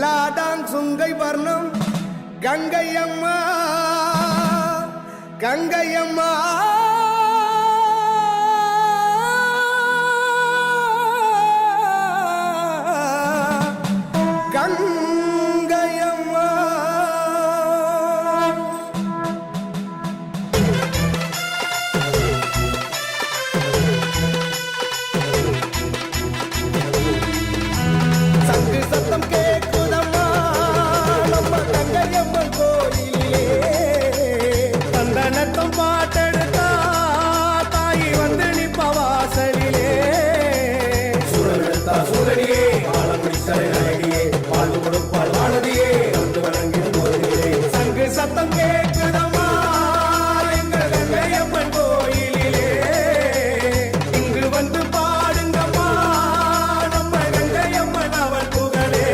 லாடாங் Sungai வர்ணம் கங்கையம்மா கங்கையம்மா சத்தம் கேட்குதம்மா எங்கள் கங்கையம்மன் கோயிலிலே இங்கு வந்து பாடுங்கம்மா நம்ம கங்கையம்மன் அவள் புகழே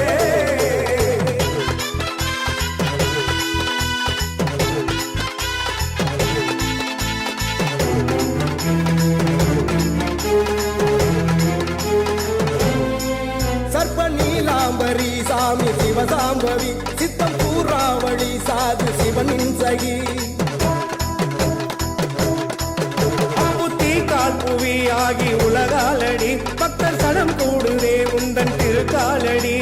சர்ப்ப நீலாம்பரி சாமி சிவசாம்பவி சித்தம் பூராவளி சாது சிவனின் சகி புத்தி கால் புவி ஆகி உலகாலடி பக்தர் சனம் கூடுதே உந்தன் திருக்காலடி